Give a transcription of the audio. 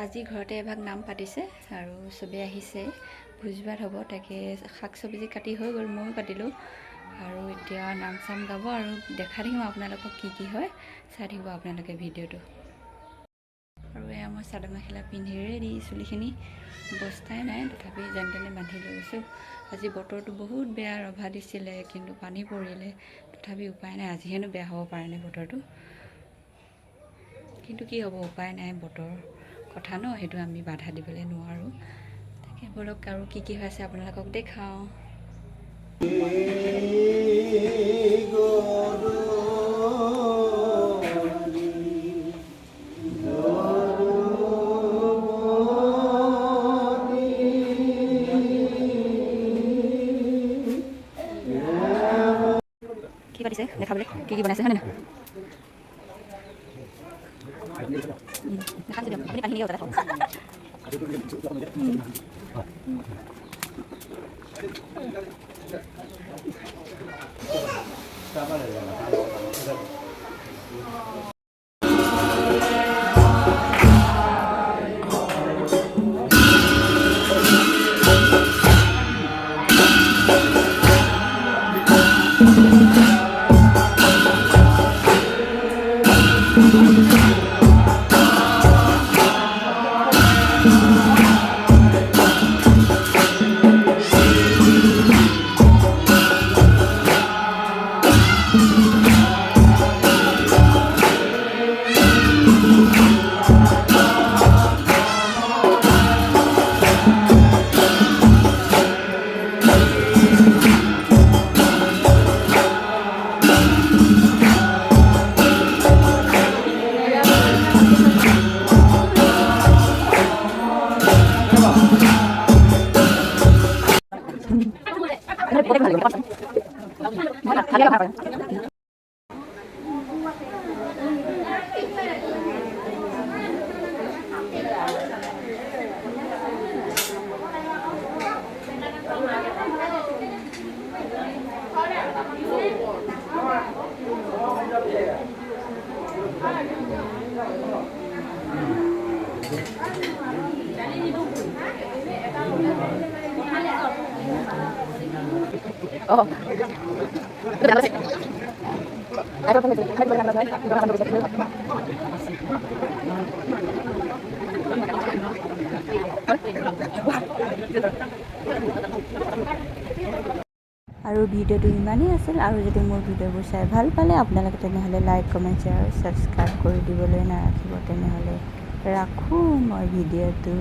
আজি ঘৰতে এভাগ নাম পাতিছে আৰু চবেই আহিছে, ভোজ ভাত হ'ব। তাকে শাক চব্জি কাটি হৈ গ'ল, ময়ো কাটিলোঁ আৰু এতিয়া নাম চাম গাব আৰু দেখাই থাকিম আপোনালোকক কি হয়। চাই থাকিব আপোনালোকে ভিডিঅ'টো। আৰু এয়া মই চাদৰ মেখেলা পিন্ধি ৰেডি, চুলিখিনি বস্তাই নাই, তথাপি যেন তেনে বান্ধি লৈ গৈছোঁ। আজি বতৰটো বহুত বেয়া, ৰভা দিছিলে কিন্তু পানী পৰিলে, তথাপি উপায় নাই। আজি হেনো বেয়া হ'ব পাৰে নে বতৰটো, কিন্তু কি হ'ব, উপায় নাই, বতৰ কথা ন, সেইটো আমি বাধা দিবলৈ নোৱাৰোঁ। তাকে বলক আৰু কি হৈ আছে আপোনালোকক দেখাওঁ। কি পাতিছে দেখাবলৈ, কি বনাইছে হয় নে নহয়? আপুনি পানী দাদা আৰু ভিডিঅ'টো ইমানেই আছিল। আৰু যদি মোৰ ভিডিঅ'বোৰ চাই ভাল পালে আপোনালোকে তেনেহ'লে লাইক, কমেণ্ট, শ্বেয়াৰ, ছাবস্ক্ৰাইব কৰি দিবলৈ নাৰাখিব। তেনেহ'লে ৰাখোঁ মই ভিডিঅ'টো।